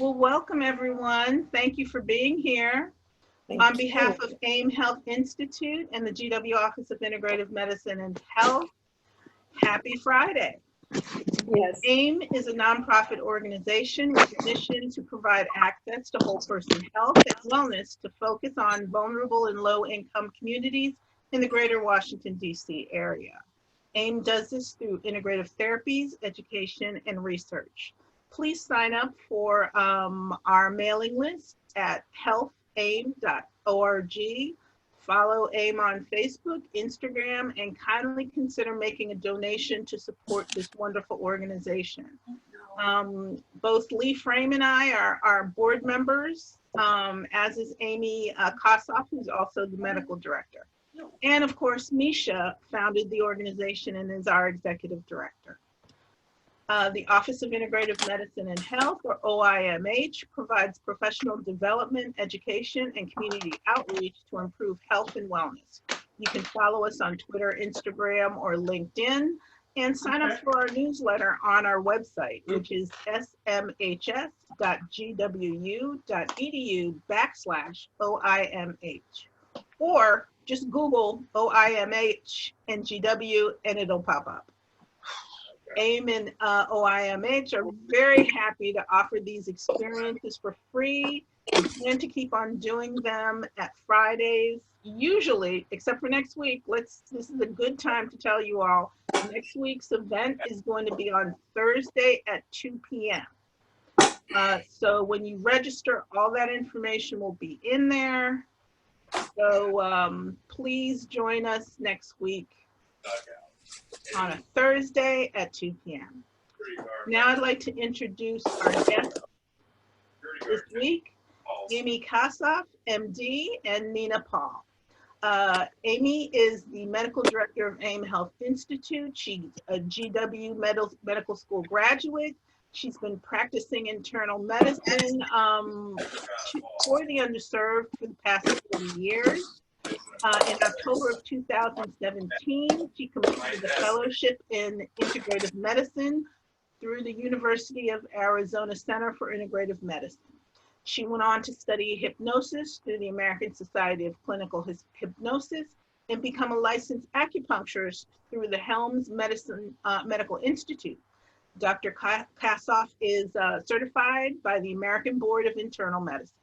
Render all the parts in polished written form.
Well, welcome everyone. Thank you for being here. Thank On you. behalf of AIM Health Institute and the GW Office of Integrative Medicine and Health, happy Friday. Yes. AIM is a nonprofit organization with a mission to provide access to whole person health and wellness to focus on vulnerable and low income communities in the greater Washington, D.C. area. AIM does this through integrative therapies, education, and research. Please sign up for our mailing list at healthaim.org. Follow AIM on Facebook, Instagram, and kindly consider making a donation to support this wonderful organization. Both Lee Frame and I are board members, as is Amy Kossoff, who's also the medical director. And of course, Misha founded the organization and is our executive director. The Office of Integrative Medicine and Health, or OIMH, provides professional development, education, and community outreach to improve health and wellness. You can follow us on Twitter, Instagram, or LinkedIn, and sign up for our newsletter on our website, which is smhs.gwu.edu/OIMH. Or just Google OIMH and GW and it'll pop up. AIM and OIMH are very happy to offer these experiences for free. We plan to keep on doing them at Fridays, usually, except for next week. This is a good time to tell you all, next week's event is going to be on Thursday at 2 p.m. So when you register, all that information will be in there. So please join us next week on a Thursday at 2 p.m. Now I'd like to introduce our guests this week, Amy Kossoff, MD, and Nina Paul. Amy is the medical director of AIM Health Institute. She's a GW medical school graduate. She's been practicing internal medicine for the underserved for the past 40 years. In October of 2017, she completed a fellowship in integrative medicine through the University of Arizona Center for Integrative Medicine. She went on to study hypnosis through the American Society of Clinical Hypnosis and become a licensed acupuncturist through the Helms Medical Institute. Dr. Kassoff is certified by the American Board of Internal Medicine.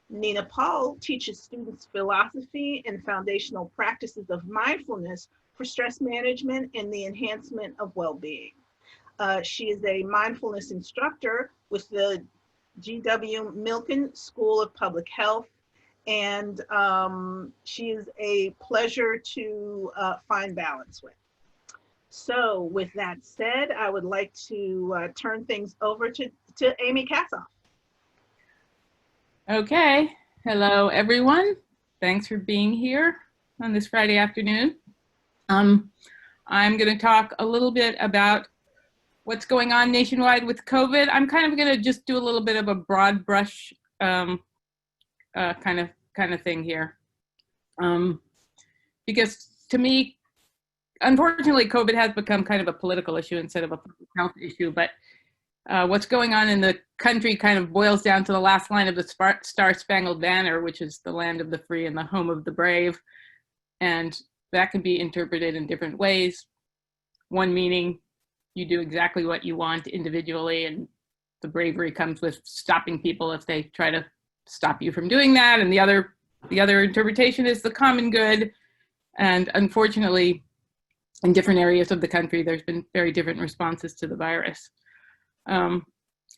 Nina Paul teaches students philosophy and foundational practices of mindfulness for stress management and the enhancement of well-being. She is a mindfulness instructor with the GW Milken School of Public Health, and she is a pleasure to find balance with. So with that said, I would like to turn things over to Amy Kassoff. Okay, hello everyone. Thanks for being here on this Friday afternoon. I'm going to talk a little bit about what's going on nationwide with COVID. I'm kind of going to just do a little bit of a broad brush kind of thing here, because to me, unfortunately, COVID has become kind of a political issue instead of a public health issue. But what's going on in the country kind of boils down to the last line of the Star-Spangled Banner, which is the land of the free and the home of the brave. And that can be interpreted in different ways. One meaning you do exactly what you want individually, and the bravery comes with stopping people if they try to stop you from doing that. And the other interpretation is the common good. And unfortunately, in different areas of the country, there's been very different responses to the virus.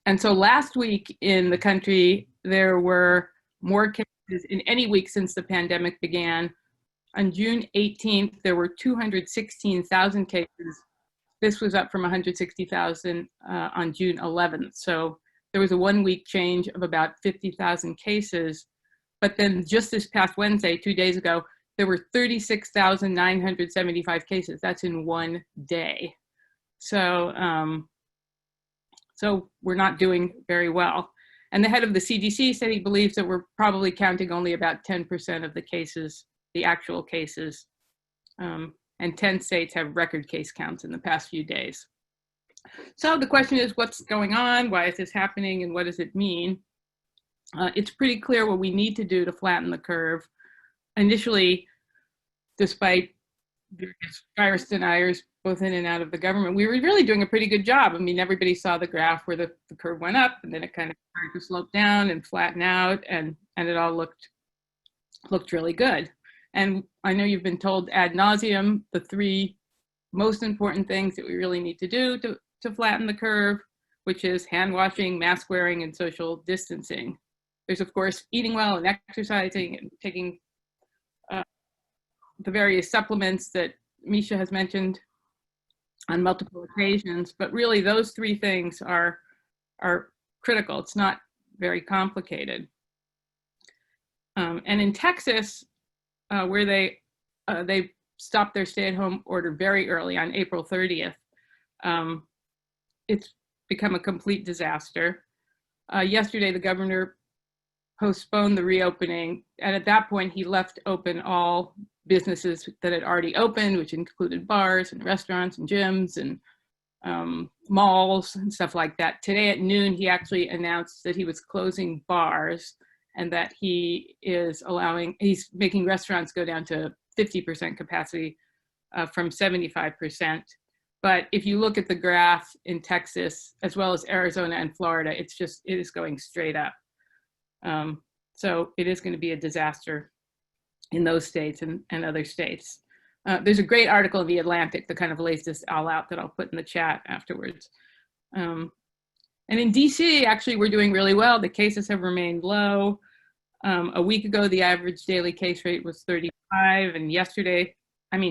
And so last week in the country, there were more cases in any week since the pandemic began. On June 18th, there were 216,000 cases. This was up from 160,000 on June 11th. So there was a 1 week change of about 50,000 cases. But then just this past Wednesday, 2 days ago, there were 36,975 cases. That's in 1 day. So, so we're not doing very well. And the head of the CDC said he believes that we're probably counting only about 10% of the cases, the actual cases. And 10 states have record case counts in the past few days. So the question is, what's going on? Why is this happening? And what does it mean? It's pretty clear what we need to do to flatten the curve. Initially, despite virus deniers, both in and out of the government, we were really doing a pretty good job. I mean, everybody saw the graph where the curve went up, and then it kind of started to slope down and flatten out, and it all looked really good. And I know you've been told ad nauseum the three most important things that we really need to do to flatten the curve, which is hand washing, mask wearing, and social distancing. There's, of course, eating well and exercising and taking the various supplements that Misha has mentioned on multiple occasions, but really those three things are critical. It's not very complicated. And in Texas, where they stopped their stay-at-home order very early on April 30th, it's become a complete disaster. Yesterday, the governor postponed the reopening, and at that point, he left open all businesses that had already opened, which included bars and restaurants and gyms and malls and stuff like that. Today at noon, he actually announced that he was closing bars and that he's making restaurants go down to 50% capacity from 75%. But if you look at the graph in Texas, as well as Arizona and Florida, it is going straight up. So it is going to be a disaster in those states and other states. There's a great article in The Atlantic that kind of lays this all out that I'll put in the chat afterwards. And in DC, actually, we're doing really well. The cases have remained low. A week ago, the average daily case rate was 65, and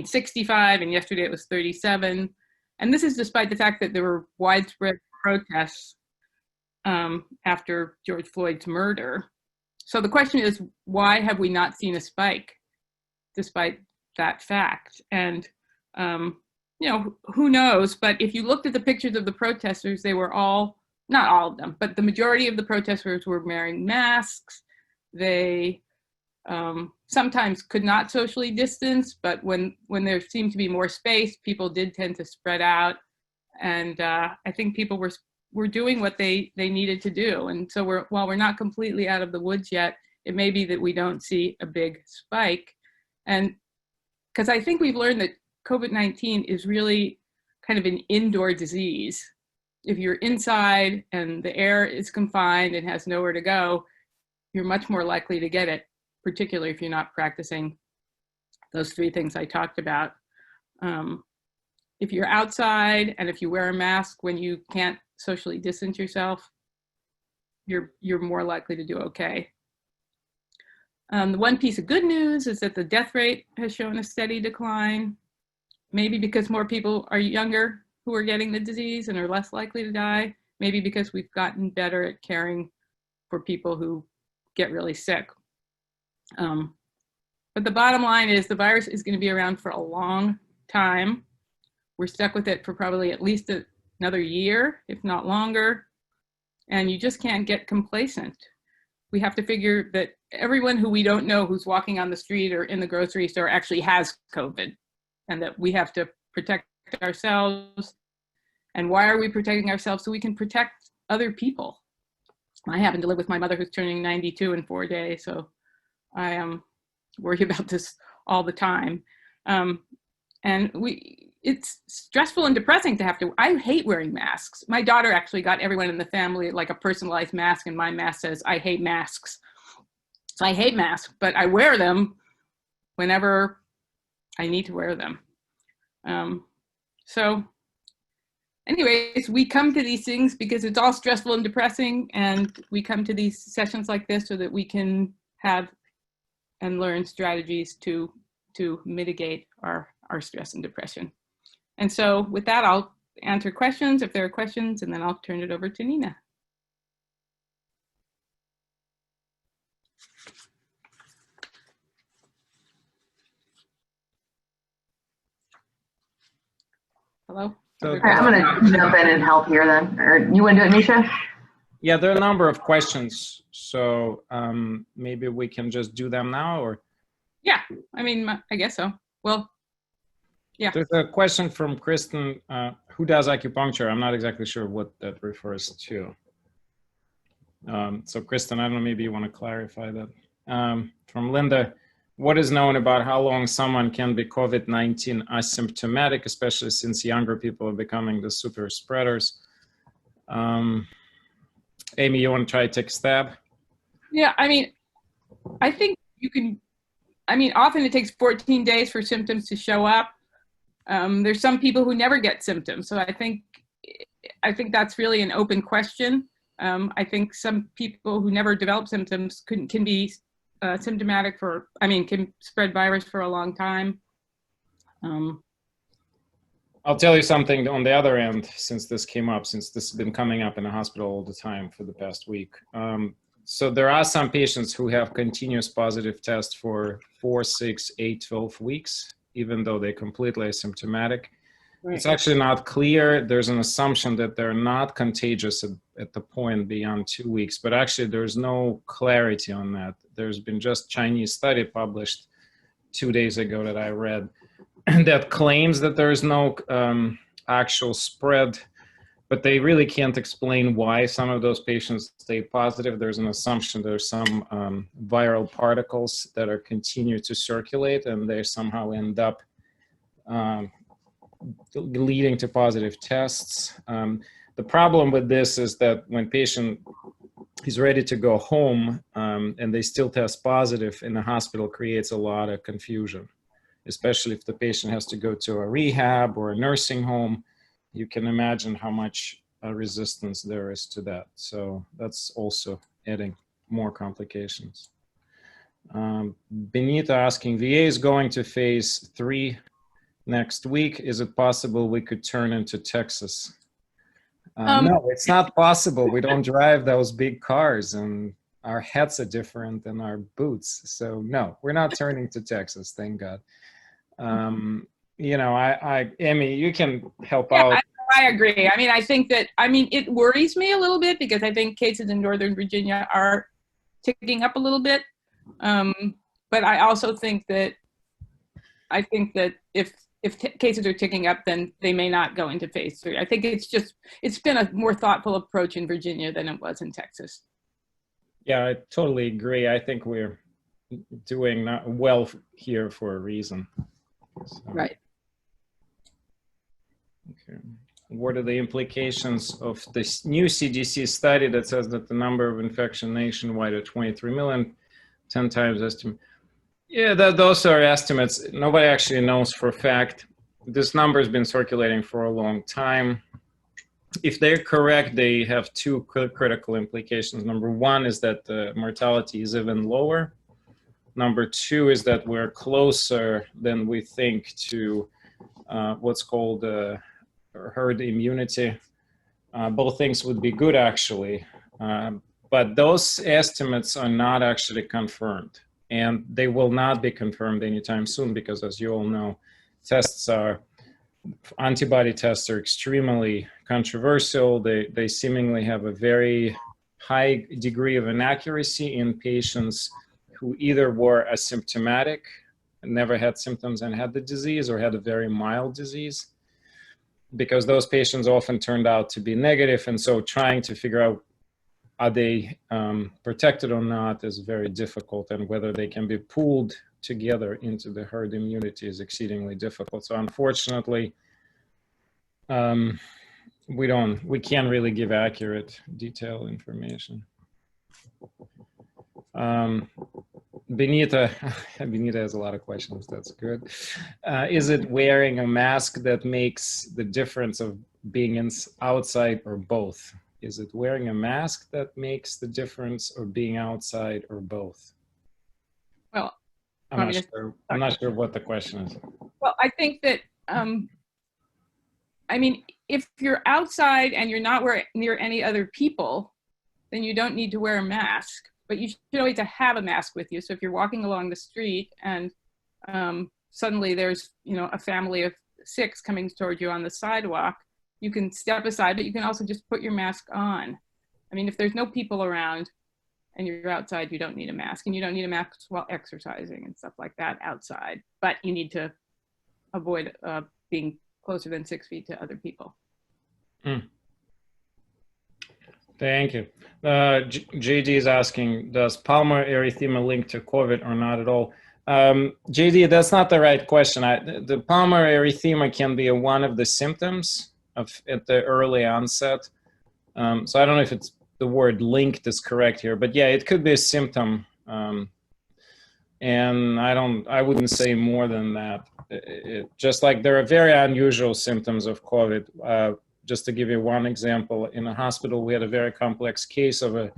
65, and yesterday it was 37. And this is despite the fact that there were widespread protests after George Floyd's murder. So the question is, why have we not seen a spike despite that fact? And, who knows? But if you looked at the pictures of the protesters, they were all, not all of them, but the majority of the protesters were wearing masks. They sometimes could not socially distance, but when there seemed to be more space, people did tend to spread out. And I think people were doing what they needed to do. And so while we're not completely out of the woods yet, it may be that we don't see a big spike. And because I think we've learned that COVID-19 is really kind of an indoor disease. If you're inside and the air is confined and has nowhere to go, you're much more likely to get it, particularly if you're not practicing those three things I talked about. If you're outside and if you wear a mask when you can't socially distance yourself, you're more likely to do okay. The one piece of good news is that the death rate has shown a steady decline, maybe because more people are younger who are getting the disease and are less likely to die, maybe because we've gotten better at caring for people who get really sick. But the bottom line is the virus is going to be around for a long time. We're stuck with it for probably at least another year, if not longer. And you just can't get complacent. We have to figure that everyone who we don't know who's walking on the street or in the grocery store actually has COVID, and that we have to protect ourselves. And why are we protecting ourselves? So we can protect other people. I happen to live with my mother who's turning 92 in 4 days, so I am worried about this all the time. And it's stressful and depressing to have to, I hate wearing masks. My daughter actually got everyone in the family like a personalized mask, and my mask says, I hate masks. So I hate masks, but I wear them whenever I need to wear them. So anyways, we come to these things because it's all stressful and depressing, and we come to these sessions like this so that we can have and learn strategies to mitigate our stress and depression. And so with that, I'll answer questions if there are questions, and then I'll turn it over to Nina. Hello? So All right, I'm going to jump in and help here then. Or you want to do it, Misha? yeah, there are a number of questions. So maybe we can just do them now, or? Yeah, I mean, I guess so. Well, yeah. There's a question from Kristen who does acupuncture? I'm not exactly sure what that refers to. So Kristen, I don't know, maybe you want to clarify that. From Linda, what is known about how long someone can be COVID-19 asymptomatic, especially since younger people are becoming the super spreaders? Amy, you want to try to take a stab? Yeah, I mean, I think you can, I mean, often it takes 14 days for symptoms to show up. There's some people who never get symptoms. So I think that's really an open question. I think some people who never develop symptoms can be symptomatic for, I mean, can spread virus for a long time. I'll tell you something on the other end, since this came up, since this has been coming up in the hospital all the time for the past week. So there are some patients who have continuous positive tests for 4, 6, 8, 12 weeks, even though they're completely asymptomatic. Right. It's actually not clear. There's an assumption that they're not contagious at the point beyond 2 weeks, but actually there's no clarity on that. There's been just Chinese study published 2 days ago that I read that claims that there is no actual spread, but they really can't explain why some of those patients stay positive. There's an assumption there's some viral particles that are continue to circulate and they somehow end up leading to positive tests. The problem with this is that when patient is ready to go home and they still test positive in the hospital creates a lot of confusion, especially if the patient has to go to a rehab or a nursing home. You can imagine how much resistance there is to that. So that's also adding more complications. Benita asking, VA is going to phase 3 next week. Is it possible we could turn into Texas? No, it's not possible. We don't drive those big cars and our hats are different than our boots. So no, we're not turning to Texas, thank God. You know, Amy, you can help out. I agree. I mean, I think that, I mean, it worries me a little bit because I think cases in Northern Virginia are ticking up a little bit. But I also think that, if cases are ticking up, then they may not go into phase 3. I think it's been a more thoughtful approach in Virginia than it was in Texas. Yeah, I totally agree. I think we're doing not well here for a reason. So. Right. Okay. What are the implications of this new CDC study that says that the number of infection nationwide are 23 million, 10 times estimate? Yeah, those are estimates. Nobody actually knows for a fact. This number has been circulating for a long time. If they're correct, they have 2 critical implications. Number 1 is that the mortality is even lower. Number 2 is that we're closer than we think to what's called herd immunity. Both things would be good, actually. But those estimates are not actually confirmed. And they will not be confirmed anytime soon because, as you all know, antibody tests are extremely controversial. They seemingly have a very high degree of inaccuracy in patients who either were asymptomatic, never had symptoms and had the disease, or had a very mild disease, because those patients often turned out to be negative. And so trying to figure out are they protected or not is very difficult, and whether they can be pooled together into the herd immunity is exceedingly difficult. So unfortunately, we can't really give accurate, detailed information. Benita has a lot of questions. That's good. Is it wearing a mask that makes the difference of being outside, or both? Is it wearing a mask that makes the difference, or being outside, or both? Well, I'm not sure what the question is. Well, I think that, I mean, if you're outside and you're not near any other people, then you don't need to wear a mask. But you should always have a mask with you. So if you're walking along the street and suddenly there's, a family of 6 coming towards you on the sidewalk, you can step aside, but you can also just put your mask on. I mean, if there's no people around and you're outside, you don't need a mask. And you don't need a mask while exercising and stuff like that outside. But you need to avoid being closer than 6 feet to other people. Thank you. JD is asking, does pulmonary erythema link to COVID or not at all? JD, that's not the right question. The pulmonary erythema can be one of the symptoms at the early onset. So I don't know if it's the word linked is correct here, but yeah, it could be a symptom. And I wouldn't say more than that. Just like there are very unusual symptoms of COVID. Just to give you one example, in a hospital, we had a very complex case of a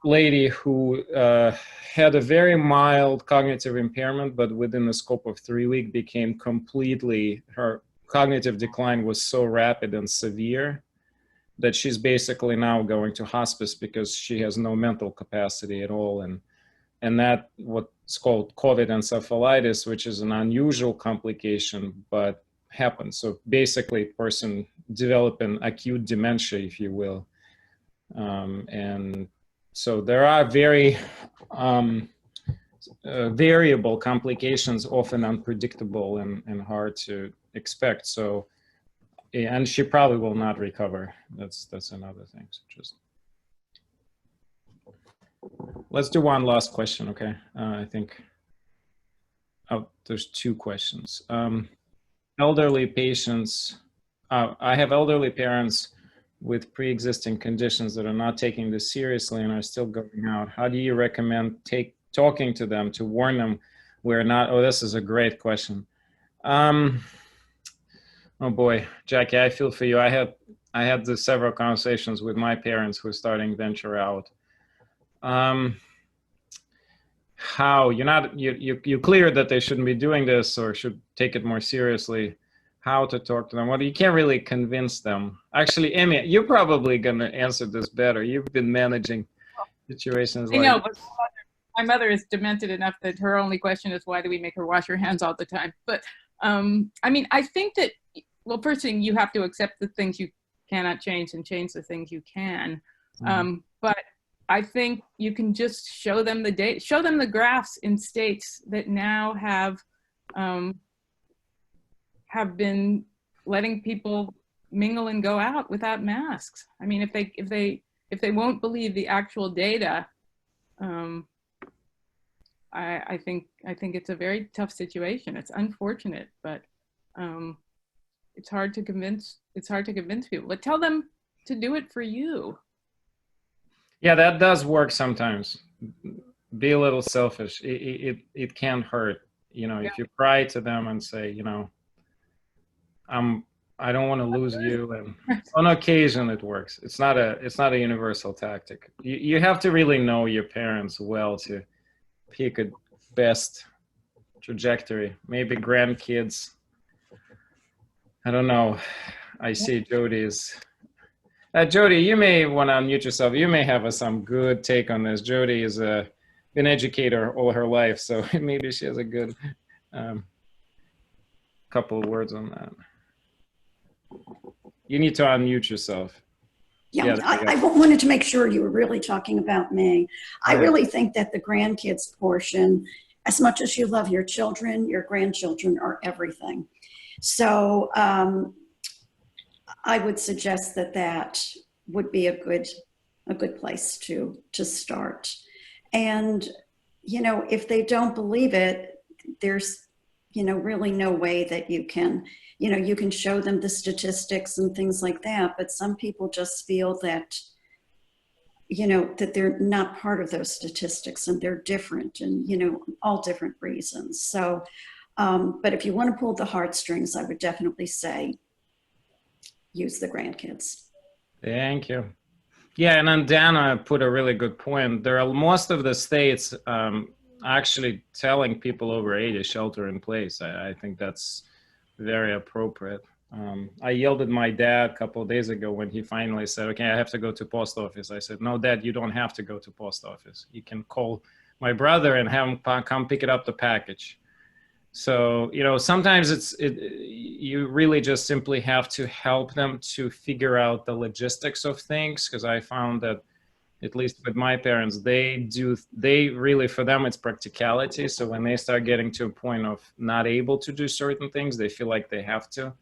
lady who had a very mild cognitive impairment, but within the scope of 3 weeks became her cognitive decline was so rapid and severe that she's basically now going to hospice because she has no mental capacity at all. And that what's called COVID encephalitis, which is an unusual complication, but happens. So basically person developing acute dementia, if you will. And so there are very variable complications, often unpredictable and hard to expect. So, and she probably will not recover. That's another thing. So just let's do one last question, okay? I think, there's 2 questions. Elderly patients, I have elderly parents with pre-existing conditions that are not taking this seriously and are still going out. How do you recommend talking to them to warn them we're not? Oh, this is a great question. Oh boy, Jackie, I feel for you. I had several conversations with my parents who are starting venture out. How you're clear that they shouldn't be doing this or should take it more seriously. How to talk to them? Well, you can't really convince them. Actually, Amy, you're probably going to answer this better. You've been managing situations like. I know, but my mother is demented enough that her only question is, why do we make her wash her hands all the time? But I mean, I think that, well, first thing, you have to accept the things you cannot change and change the things you can. But I think you can just show them the data, show them the graphs in states that now have been letting people mingle and go out without masks. I mean, if they won't believe the actual data, I think it's a very tough situation. It's unfortunate, but it's hard to convince people. But tell them to do it for you. Yeah, that does work sometimes. Be a little selfish. It can hurt. You know, if you cry to them and say, you know, I don't want to lose you, and on occasion it works. It's not a universal tactic. You have to really know your parents well to pick a best trajectory. Maybe grandkids. I don't know. I see Jody's. Jody, you may want to unmute yourself. You may have some good take on this. Jody is an educator all her life, so maybe she has a good couple of words on that. You need to unmute yourself. Yeah, I wanted to make sure you were really talking about me. I really think that the grandkids portion, as much as you love your children, your grandchildren are everything. So I would suggest that would be a good place to start. And, you know, if they don't believe it, there's, you know, really no way that you can show them the statistics and things like that. But some people just feel that, you know, that they're not part of those statistics and they're different and, you know, all different reasons. So, but if you want to pull the heartstrings, I would definitely say use the grandkids. Thank you. Yeah, and then Dana put a really good point. There are most of the states actually telling people over 80 shelter in place. I think that's very appropriate. I yelled at my dad a couple of days ago when he finally said, okay, I have to go to post office. I said, no, Dad, you don't have to go to post office. You can call my brother and have him come pick it up the package. So, you know, sometimes you really just simply have to help them to figure out the logistics of things. Because I found that, at least with my parents, they really, for them, it's practicality. So when they start getting to a point of not able to do certain things, they feel like they have to.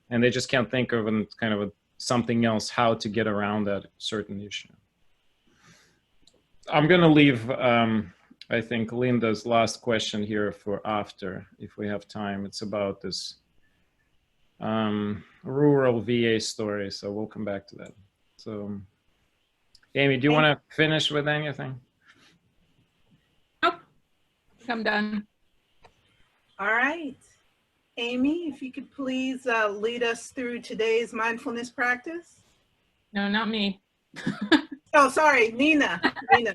And they just can't think of a kind of a something else, how to get around that certain issue. I'm going to leave, I think, Linda's last question here for after, if we have time. It's about this rural VA story, so we'll come back to that. So, Amy, do you want to finish with anything? Nope, I'm done. All right. Amy, if you could please lead us through today's mindfulness practice. No, not me. Oh, sorry, Nina. Nina.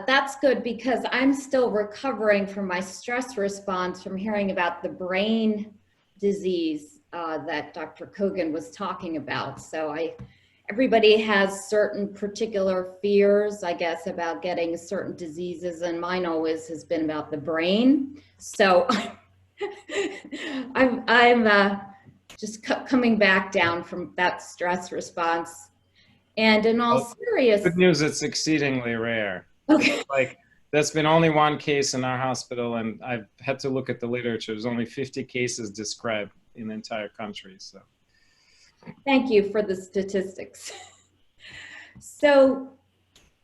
That's good because I'm still recovering from my stress response from hearing about the brain disease that Dr. Kogan was talking about. So everybody has certain particular fears, I guess, about getting certain diseases, and mine always has been about the brain. So I'm just coming back down from that stress response. And in all seriousness, Good news, it's exceedingly rare. okay. Like, there's been only one case in our hospital, and I've had to look at the literature. There's only 50 cases described in the entire country. So, Thank you for the statistics. So,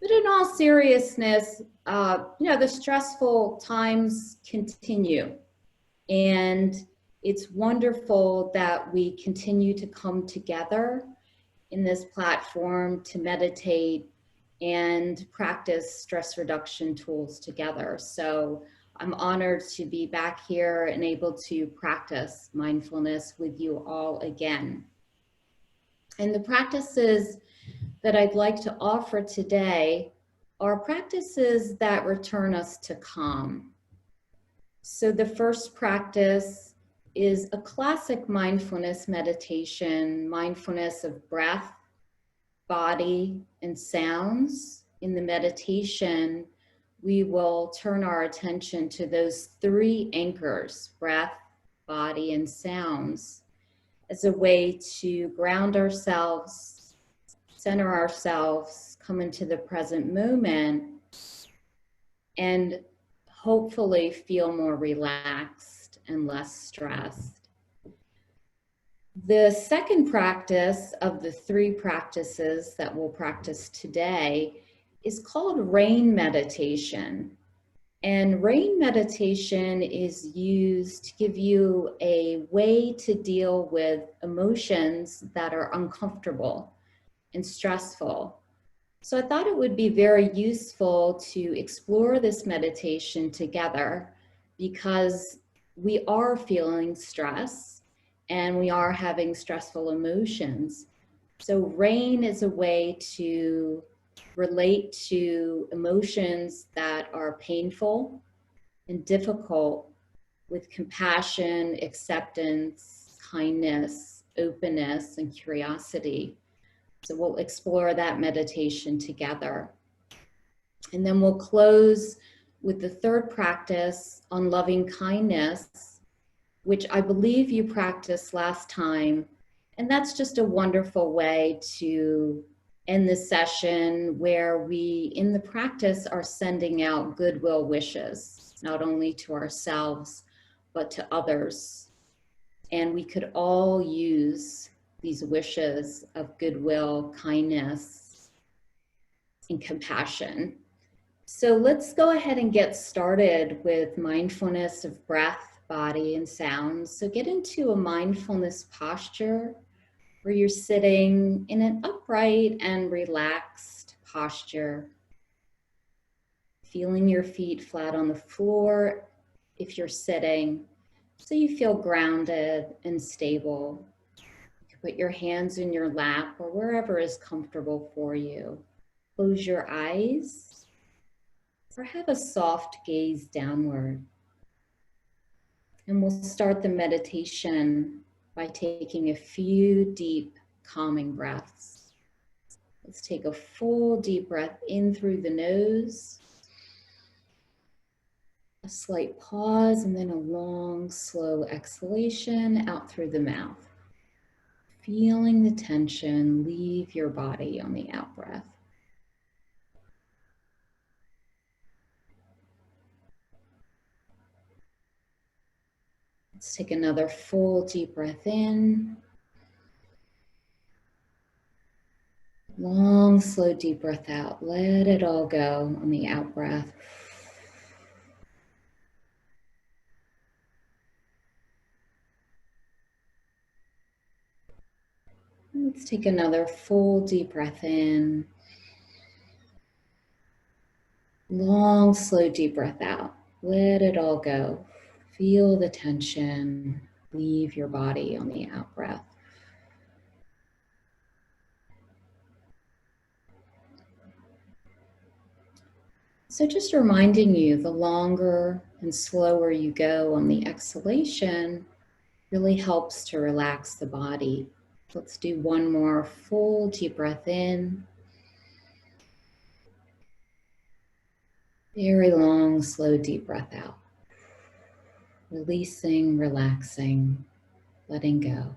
but in all seriousness, the stressful times continue, and it's wonderful that we continue to come together in this platform to meditate and practice stress reduction tools together. So I'm honored to be back here and able to practice mindfulness with you all again. And the practices that I'd like to offer today are practices that return us to calm. So the first practice is a classic mindfulness meditation, mindfulness of breath, body, and sounds. In the meditation, we will turn our attention to those three anchors, breath, body, and sounds, as a way to ground ourselves, center ourselves, come into the present moment, and hopefully feel more relaxed and less stressed. The second practice of the three practices that we'll practice today is called rain meditation. And rain meditation is used to give you a way to deal with emotions that are uncomfortable and stressful. So I thought it would be very useful to explore this meditation together because we are feeling stress and we are having stressful emotions. So rain is a way to relate to emotions that are painful and difficult with compassion, acceptance, kindness, openness, and curiosity. So we'll explore that meditation together. And then we'll close with the third practice on loving kindness, which I believe you practiced last time. And that's just a wonderful way to end the session where we, in the practice, are sending out goodwill wishes, not only to ourselves, but to others. And we could all use these wishes of goodwill, kindness, and compassion. So let's go ahead and get started with mindfulness of breath, body, and sounds. So get into a mindfulness posture where you're sitting in an upright and relaxed posture, feeling your feet flat on the floor if you're sitting, so you feel grounded and stable. You can put your hands in your lap or wherever is comfortable for you. Close your eyes or have a soft gaze downward. And we'll start the meditation by taking a few deep, calming breaths. Let's take a full deep breath in through the nose, a slight pause, and then a long, slow exhalation out through the mouth. Feeling the tension leave your body on the out breath. Let's take another full deep breath in. Long, slow, deep breath out. Let it all go on the out breath. Let's take another full deep breath in. Long, slow, deep breath out. Let it all go. Feel the tension leave your body on the out breath. So just reminding you, the longer and slower you go on the exhalation really helps to relax the body. Let's do one more full deep breath in. Very long, slow, deep breath out. Releasing, relaxing, letting go.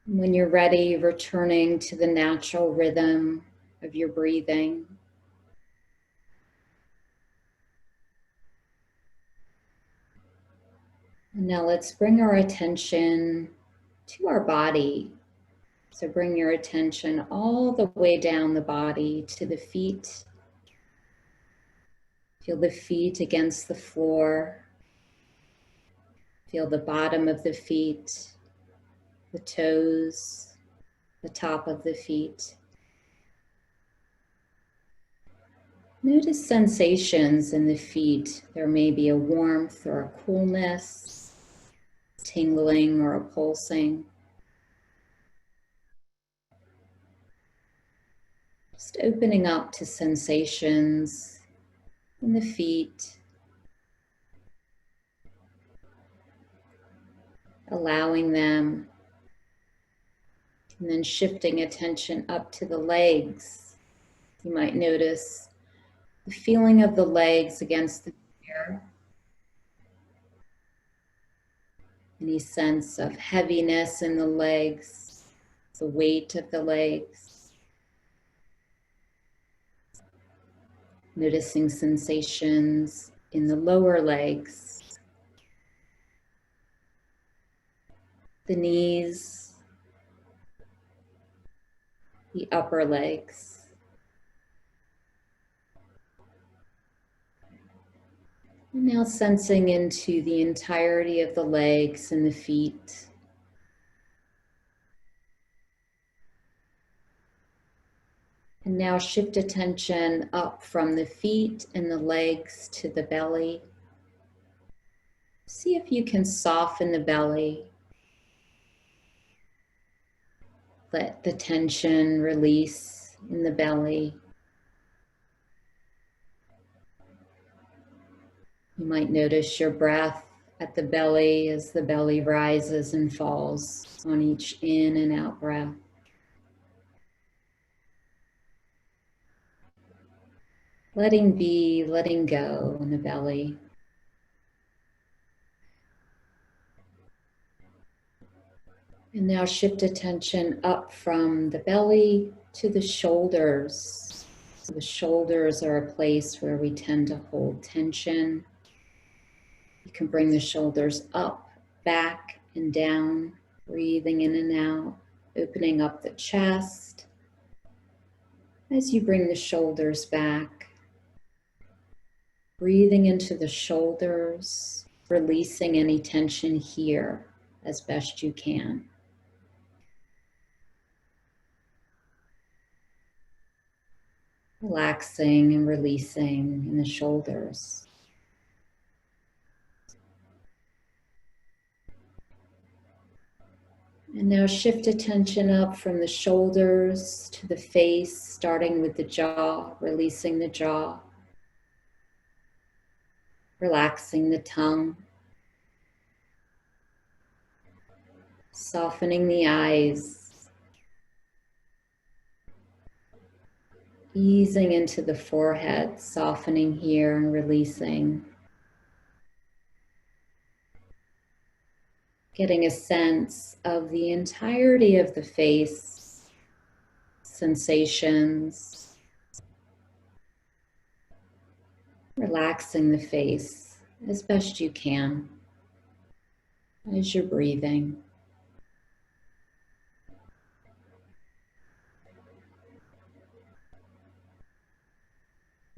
When you're ready, returning to the natural rhythm of your breathing. And now let's bring our attention to our body. So bring your attention all the way down the body to the feet. Feel the feet against the floor. Feel the bottom of the feet, the toes, the top of the feet. Notice sensations in the feet. There may be a warmth or a coolness, tingling or a pulsing. Just opening up to sensations in the feet, allowing them, and then shifting attention up to the legs. You might notice the feeling of the legs against the chair. Any sense of heaviness in the legs, the weight of the legs. Noticing sensations in the lower legs, the knees, the upper legs. And now sensing into the entirety of the legs and the feet. And now shift attention up from the feet and the legs to the belly. See if you can soften the belly. Let the tension release in the belly. You might notice your breath at the belly as the belly rises and falls on each in and out breath. Letting be, letting go in the belly. And now shift attention up from the belly to the shoulders. So the shoulders are a place where we tend to hold tension. You can bring the shoulders up, back, and down, breathing in and out, opening up the chest. As you bring the shoulders back, breathing into the shoulders, releasing any tension here as best you can. Relaxing and releasing in the shoulders. And now shift attention up from the shoulders to the face, starting with the jaw, releasing the jaw, relaxing the tongue, softening the eyes, easing into the forehead, softening here and releasing. Getting a sense of the entirety of the face, sensations, relaxing the face as best you can as you're breathing.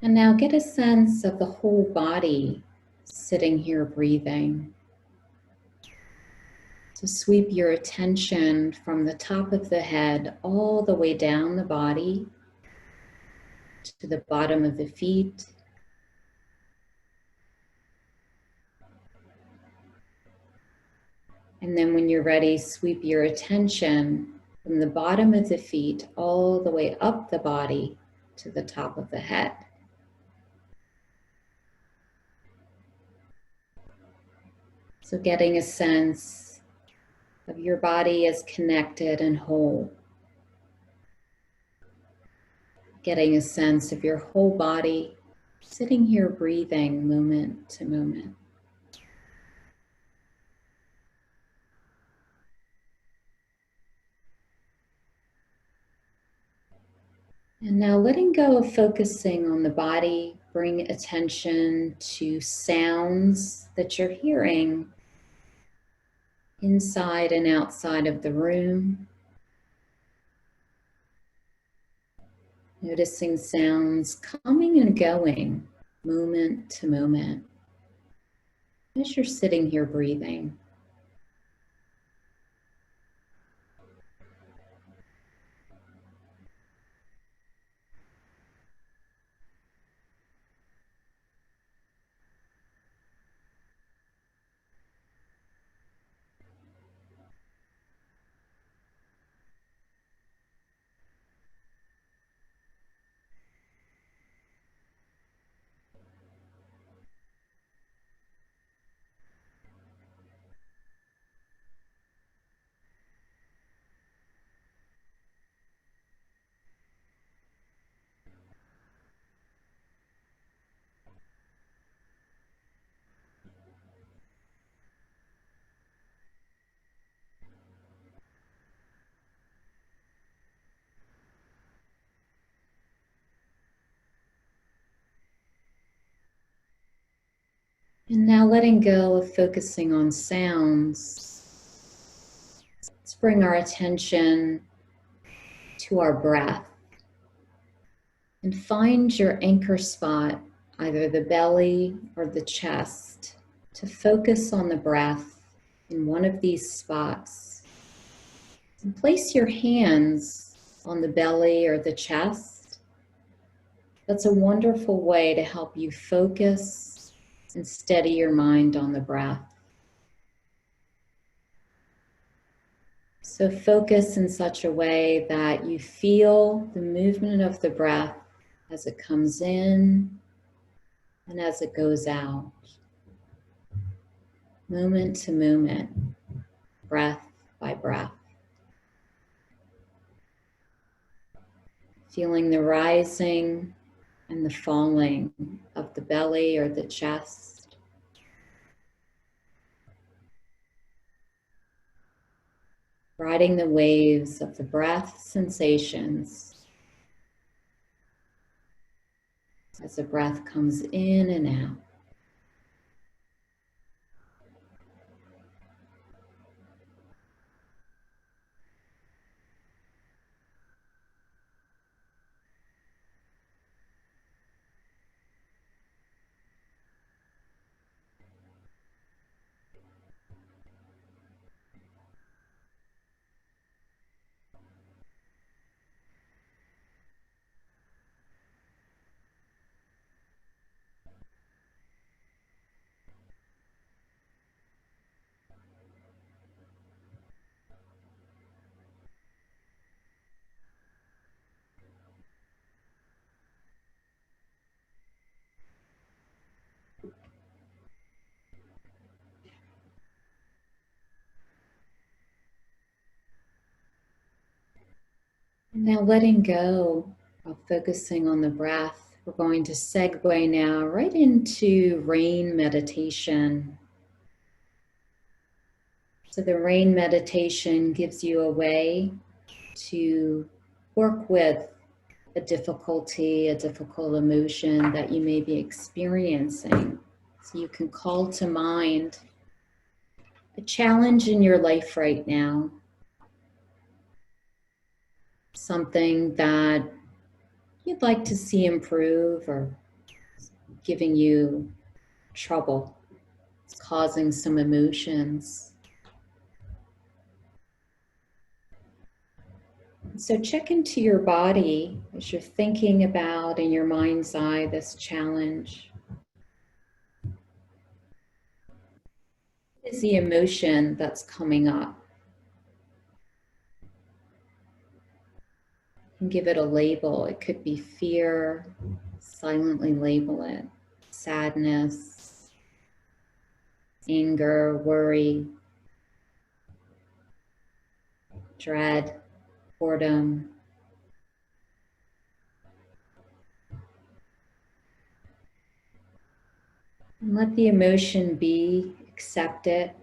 And now get a sense of the whole body sitting here breathing. So sweep your attention from the top of the head all the way down the body to the bottom of the feet. And then when you're ready, sweep your attention from the bottom of the feet all the way up the body to the top of the head. So getting a sense of your body as connected and whole. Getting a sense of your whole body sitting here breathing moment to moment. And now letting go of focusing on the body, bring attention to sounds that you're hearing inside and outside of the room. Noticing sounds coming and going, moment to moment, as you're sitting here breathing. And now letting go of focusing on sounds. Let's bring our attention to our breath. And find your anchor spot, either the belly or the chest, to focus on the breath in one of these spots. And place your hands on the belly or the chest. That's a wonderful way to help you focus and steady your mind on the breath. So focus in such a way that you feel the movement of the breath as it comes in and as it goes out. Moment to moment, breath by breath. Feeling the rising and the falling of the belly or the chest. Riding the waves of the breath sensations as the breath comes in and out. Now letting go of focusing on the breath, we're going to segue now right into rain meditation. So the rain meditation gives you a way to work with a difficult emotion that you may be experiencing. So you can call to mind a challenge in your life right now, something that you'd like to see improve or giving you trouble. It's causing some emotions. So check into your body as you're thinking about in your mind's eye this challenge. What is the emotion that's coming up? And give it a label. It could be fear, silently label it, sadness, anger, worry, dread, boredom. And let the emotion be, accept it,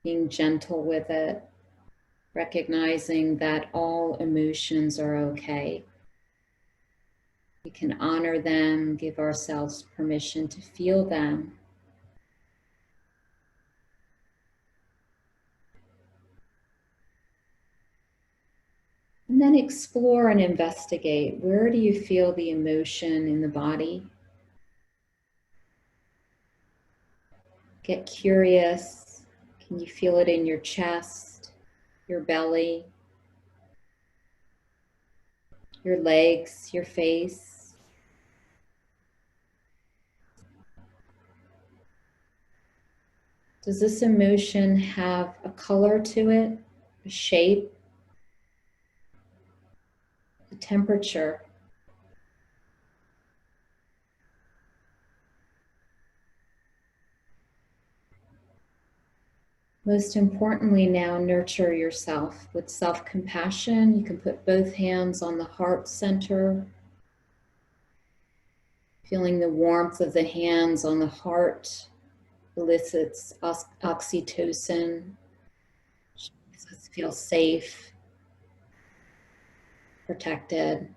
being gentle with it, recognizing that all emotions are okay. We can honor them, give ourselves permission to feel them. And then explore and investigate. Where do you feel the emotion in the body? Get curious. Can you feel it in your chest, your belly, your legs, your face? Does this emotion have a color to it, a shape, a temperature? Most importantly now, nurture yourself with self-compassion. You can put both hands on the heart center, feeling the warmth of the hands on the heart elicits oxytocin, which makes us feel safe, protected.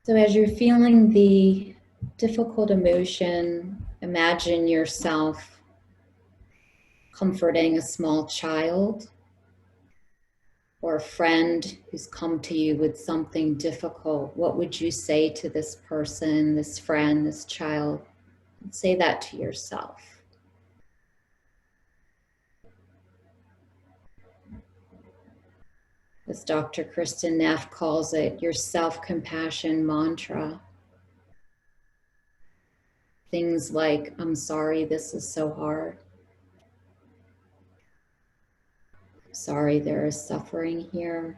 So as you're feeling the difficult emotion, imagine yourself comforting a small child or a friend who's come to you with something difficult. What would you say to this person, this friend, this child? Say that to yourself. As Dr. Kristen Neff calls it, your self-compassion mantra. Things like, I'm sorry this is so hard. I'm sorry there is suffering here.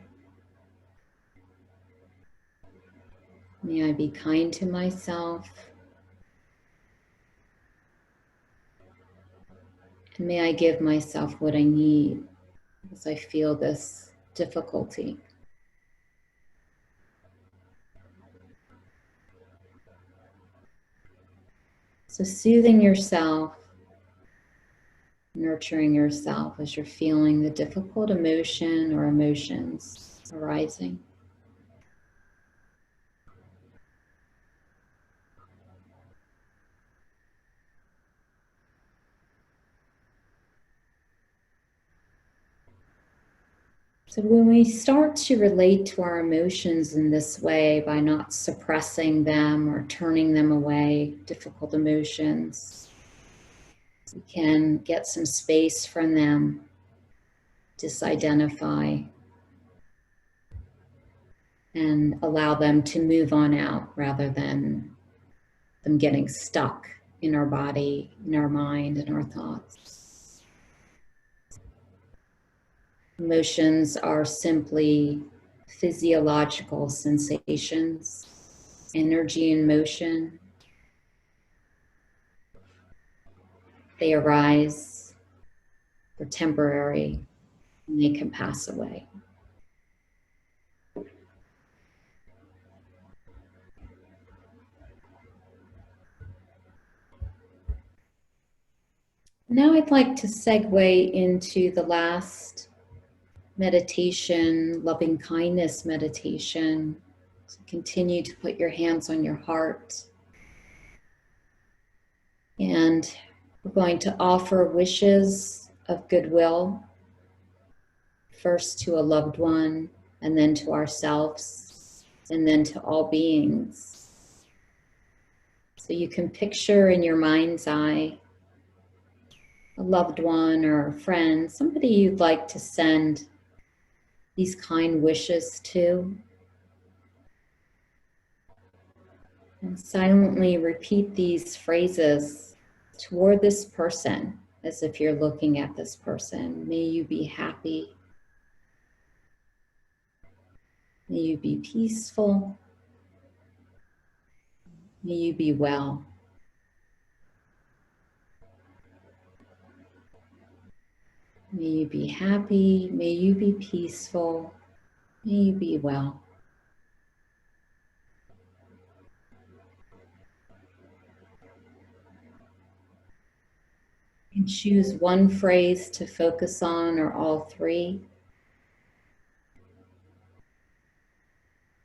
May I be kind to myself. And may I give myself what I need as I feel this difficulty. So soothing yourself, nurturing yourself as you're feeling the difficult emotion or emotions arising. So when we start to relate to our emotions in this way by not suppressing them or turning them away, difficult emotions, we can get some space from them, disidentify, and allow them to move on out rather than them getting stuck in our body, in our mind, and our thoughts. Emotions are simply physiological sensations, energy in motion. They arise, they're temporary, and they can pass away. Now I'd like to segue into the last meditation, loving kindness meditation. So continue to put your hands on your heart. And we're going to offer wishes of goodwill, first to a loved one, and then to ourselves, and then to all beings. So you can picture in your mind's eye a loved one or a friend, somebody you'd like to send these kind wishes to. And silently repeat these phrases toward this person as if you're looking at this person. May you be happy. May you be peaceful. May you be well. May you be happy. May you be peaceful. May you be well. And choose one phrase to focus on or all three.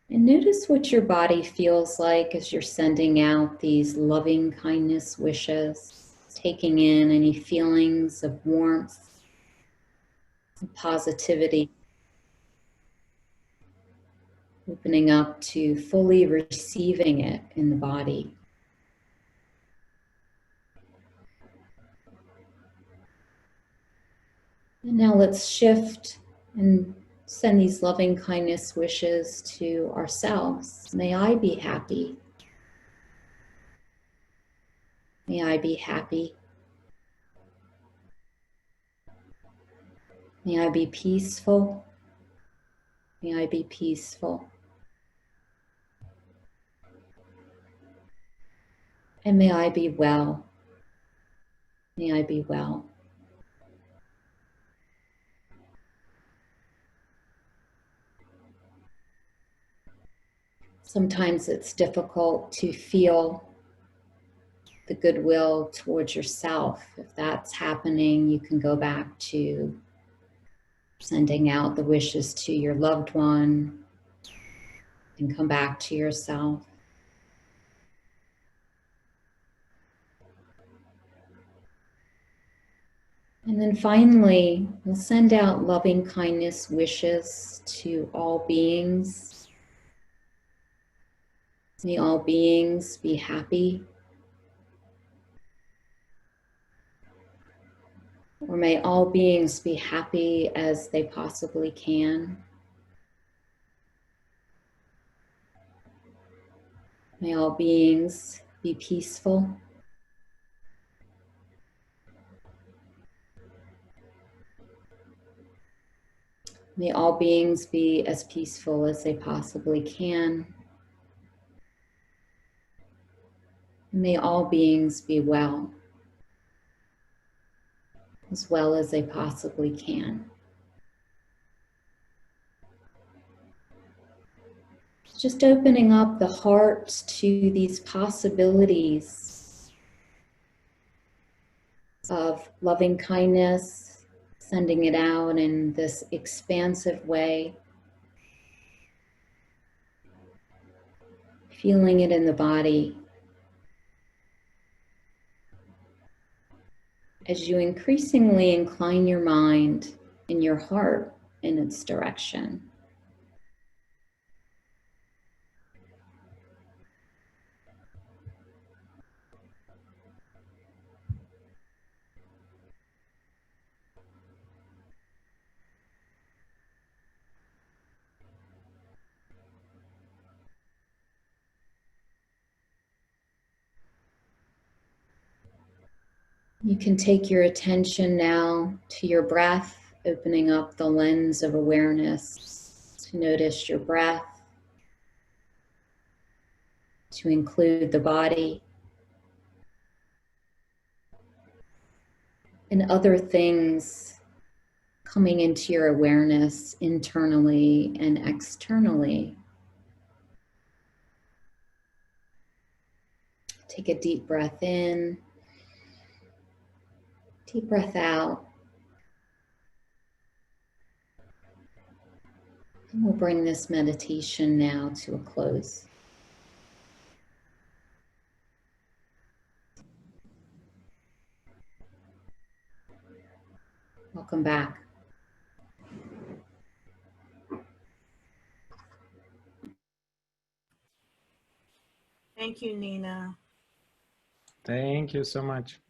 And notice what your body feels like as you're sending out these loving kindness wishes, taking in any feelings of warmth and positivity, opening up to fully receiving it in the body. And now let's shift and send these loving kindness wishes to ourselves. May I be happy. May I be happy. May I be peaceful. May I be peaceful. And may I be well. May I be well. Sometimes it's difficult to feel the goodwill towards yourself. If that's happening, you can go back to sending out the wishes to your loved one and come back to yourself. And then finally, we'll send out loving kindness wishes to all beings. May all beings be happy. Or may all beings be happy as they possibly can. May all beings be peaceful. May all beings be as peaceful as they possibly can. May all beings be well as they possibly can. Just opening up the heart to these possibilities of loving kindness, sending it out in this expansive way, feeling it in the body. As you increasingly incline your mind and your heart in its direction. You can take your attention now to your breath, opening up the lens of awareness to notice your breath, to include the body, and other things coming into your awareness internally and externally. Take a deep breath in. Deep breath out. And we'll bring this meditation now to a close. Welcome back. Thank you, Nina. Thank you so much.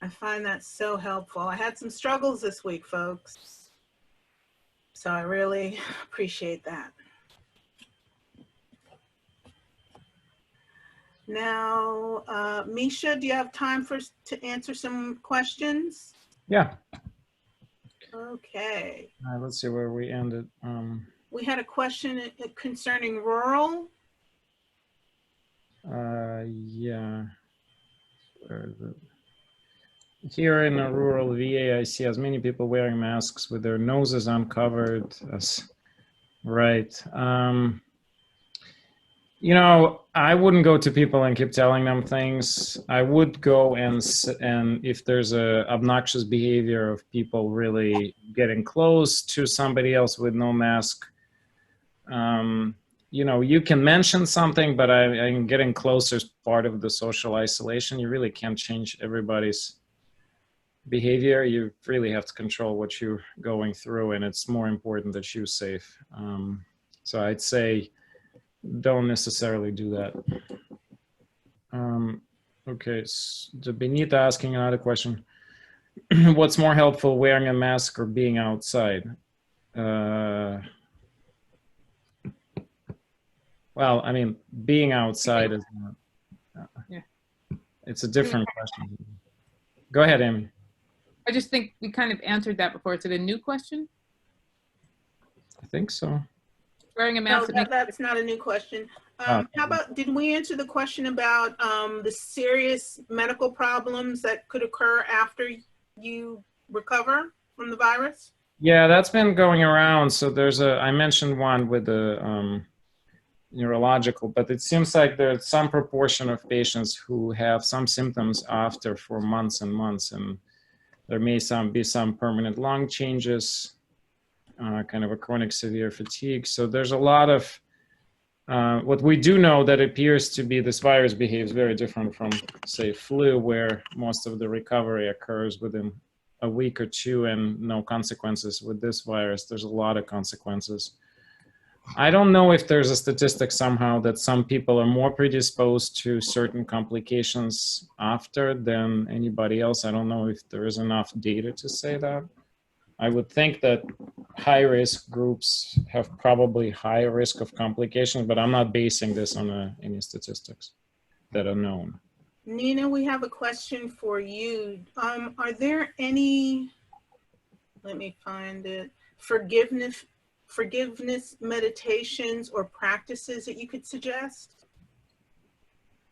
I find that so helpful. I had some struggles this week, folks. So I really appreciate that. Now, Misha, do you have time to answer some questions? Yeah. Okay. Let's see where we ended. We had a question concerning rural. Yeah. Where is it? Here in a rural VA, I see as many people wearing masks with their noses uncovered as right. You know, I wouldn't go to people and keep telling them things. I would go and if there's a obnoxious behavior of people really getting close to somebody else with no mask, you know, you can mention something, but I'm getting closer is part of the social isolation. You really can't change everybody's behavior. You really have to control what you're going through, and it's more important that you're safe. So I'd say don't necessarily do that. Okay, so Benita asking another question. What's more helpful, wearing a mask or being outside? Well, I mean, being outside is not, Yeah. It's a different question. Go ahead, Amy. I just think we kind of answered that before. Is it a new question? I think so. Wearing a No, mask. that's not a new question. How about, did we answer the question about the serious medical problems that could occur after you recover from the virus? Yeah, that's been going around. So there's I mentioned one with the neurological, but it seems like there's some proportion of patients who have some symptoms after for months and months, and there may be some permanent lung changes, kind of a chronic severe fatigue. So there's a lot of what we do know that appears to be this virus behaves very different from, say, flu, where most of the recovery occurs within a week or two and no consequences. With this virus, there's a lot of consequences. I don't know if there's a statistic somehow that some people are more predisposed to certain complications after than anybody else. I don't know if there is enough data to say that. I would think that high-risk groups have probably higher risk of complications, but I'm not basing this on any statistics that are known. Nina, we have a question for you. Are there any, let me find it, forgiveness meditations or practices that you could suggest?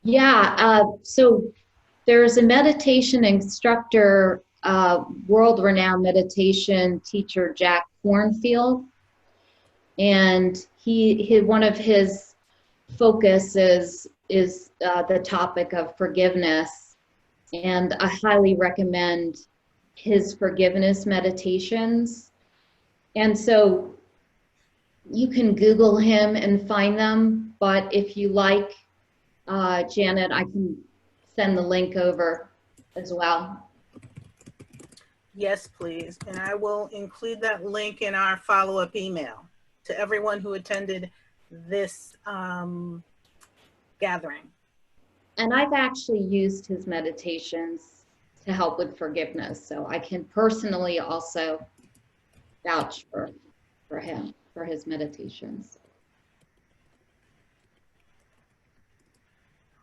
Yeah, so there's a meditation instructor, world-renowned meditation teacher, Jack Kornfield, and one of his focuses is the topic of forgiveness, and I highly recommend his forgiveness meditations. And so you can Google him and find them, but if you like, Janet, I can send the link over as well. Yes, please. And I will include that link in our follow-up email to everyone who attended this gathering. And I've actually used his meditations to help with forgiveness, so I can personally also vouch for him, for his meditations.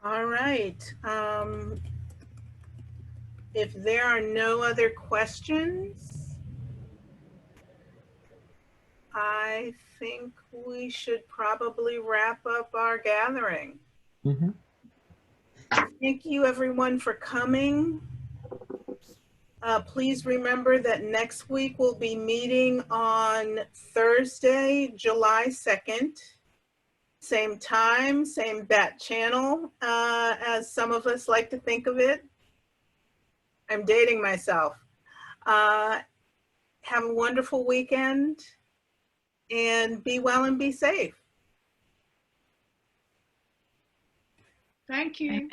All right. If there are no other questions, I think we should probably wrap up our gathering. Mm-hmm. Thank you everyone for coming. Please remember that next week we'll be meeting on Thursday, July 2nd, same time, same bat channel, as some of us like to think of it. I'm dating myself. Have a wonderful weekend and be well and be safe. Thank you.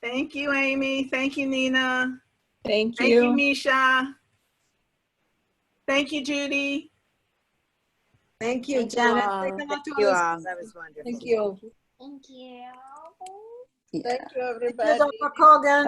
Thank you, Amy. Thank you, Nina. Thank Thank you, you. Misha. Thank you, Judy. Thank you, Thank you Janet. all. Thank Thank you you all. all. That was wonderful. Thank you. Thank you. Yeah. Thank you, Dr. Colgan.